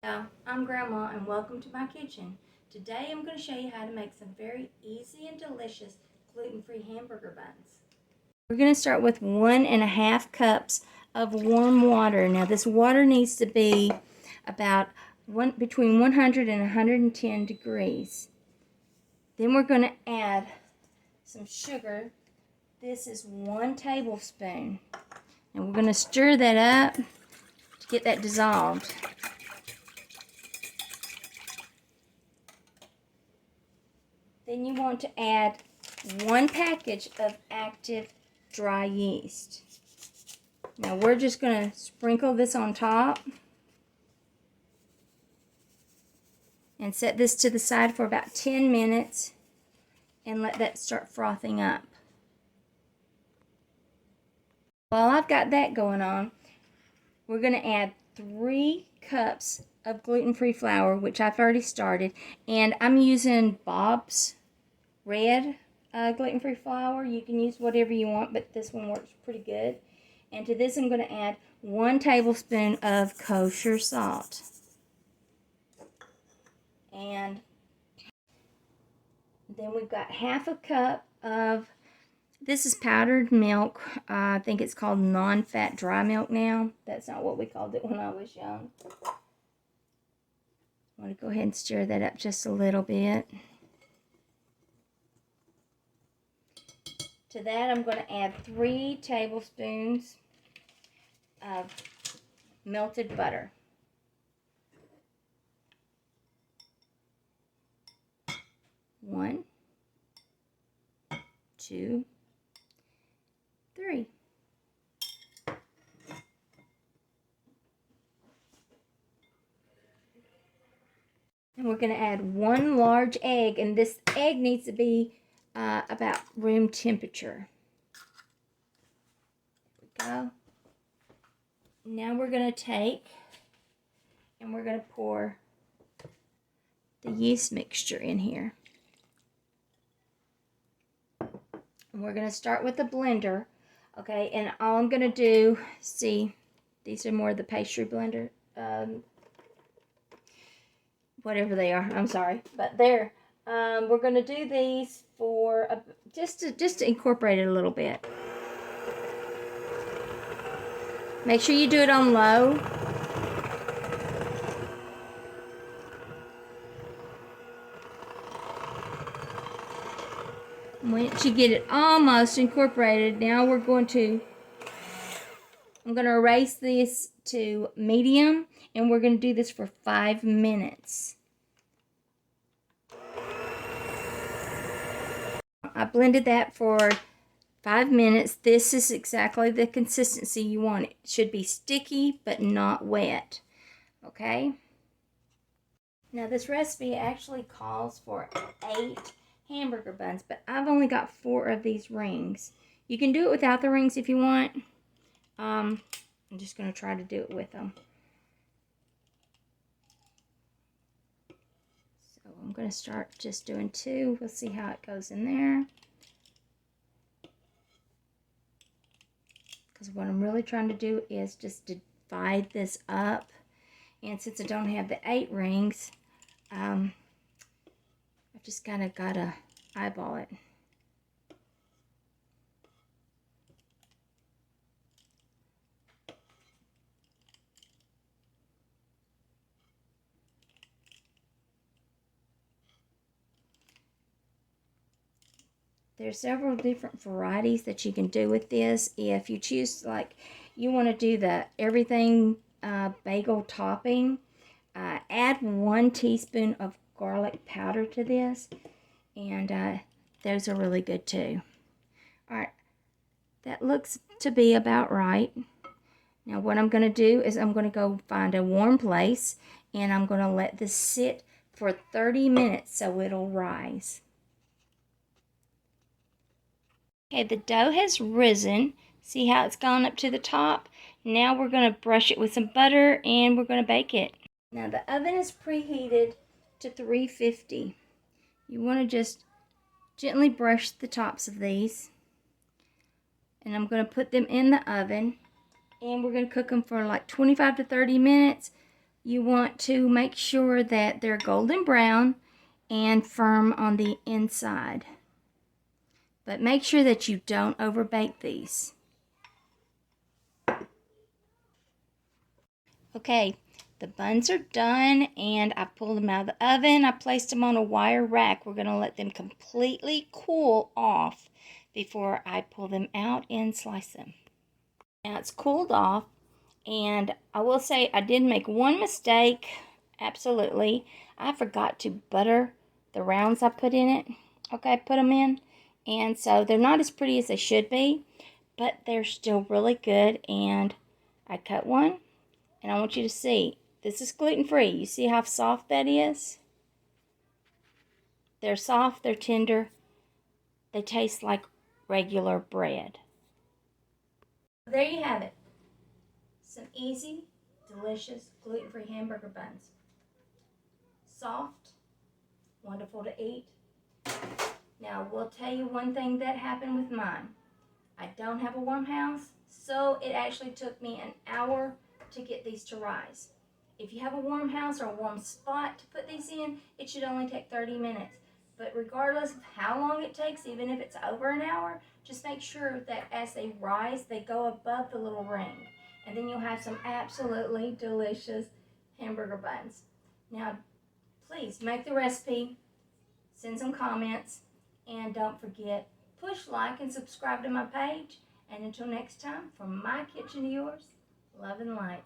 Hello, I'm Grandma and welcome to my kitchen. Today I'm going to show you how to make some very easy and delicious gluten-free hamburger buns. We're going to start with 1.5 cups of warm water. Now this water needs to be about between 100 and 110 degrees. Then we're going to add some sugar. This is 1 tablespoon. And we're going to stir that up to get that dissolved. Then you want to add 1 package of active dry yeast. Now we're just going to sprinkle this on top and set this to the side for about 10 minutes and let that start frothing up. While I've got that going on, we're going to add 3 cups of gluten-free flour, which I've already started, and I'm using Bob's red gluten-free flour. You can use whatever you want, but this one works pretty good. And to this I'm going to add 1 tablespoon of kosher salt. And then we've got 1/2 cup of, this is powdered milk. I think it's called non-fat dry milk now. That's not what we called it when I was young. I want to go ahead and stir that up just a little bit. To that, I'm going to add 3 tablespoons of melted butter. 1, 2, 3. And we're going to add 1 large egg, and this egg needs to be about room temperature. There we go. Now we're going to take and we're going to pour the yeast mixture in here. And we're going to start with the blender. Okay, and all I'm going to do, see, these are more of the pastry blender, whatever they are, I'm sorry, but there. We're going to do these for just to incorporate it a little bit. Make sure you do it on low. Once you get it almost incorporated, now I'm going to erase this to medium, and we're going to do this for 5 minutes. I blended that for 5 minutes. This is exactly the consistency you want. It should be sticky but not wet. Okay? Now this recipe actually calls for 8 hamburger buns, but I've only got 4 of these rings. You can do it without the rings if you want. I'm just going to try to do it with them. So I'm going to start just doing 2. We'll see how it goes in there. Because what I'm really trying to do is just divide this up. And since I don't have the 8 rings, I've just kind of got to eyeball it. There's several different varieties that you can do with this. If you choose, like, you want to do the everything bagel topping, add 1 teaspoon of garlic powder to this, and those are really good too. Alright, that looks to be about right. Now what I'm going to do is I'm going to go find a warm place, and I'm going to let this sit for 30 minutes so it'll rise. Okay, the dough has risen. See how it's gone up to the top? Now we're going to brush it with some butter and we're going to bake it. Now the oven is preheated to 350. You want to just gently brush the tops of these. And I'm going to put them in the oven. And we're going to cook them for like 25 to 30 minutes you want to make sure that they're golden brown and firm on the inside. But make sure that you don't overbake these. Okay, the buns are done and I pulled them out of the oven. I placed them on a wire rack. We're going to let them completely cool off before I pull them out and slice them. Now it's cooled off, and I will say I did make one mistake. Absolutely. I forgot to butter the rounds I put in it. Okay, put them in. And so they're not as pretty as they should be, but they're still really good. And I cut one, and I want you to see. This is gluten-free. You see how soft that is? They're soft, they're tender. They taste like regular bread. There you have it. Some easy, delicious, gluten-free hamburger buns. Soft, wonderful to eat. Now, we'll tell you one thing that happened with mine. I don't have a warm house, so it actually took me an hour to get these to rise. If you have a warm house or a warm spot to put these in, it should only take 30 minutes. But regardless of how long it takes, even if it's over an hour, just make sure that as they rise, they go above the little ring. And then you'll have some absolutely delicious hamburger buns. Now, please make the recipe, send some comments, and don't forget, push like and subscribe to my page. And until next time, from my kitchen to yours, love and light.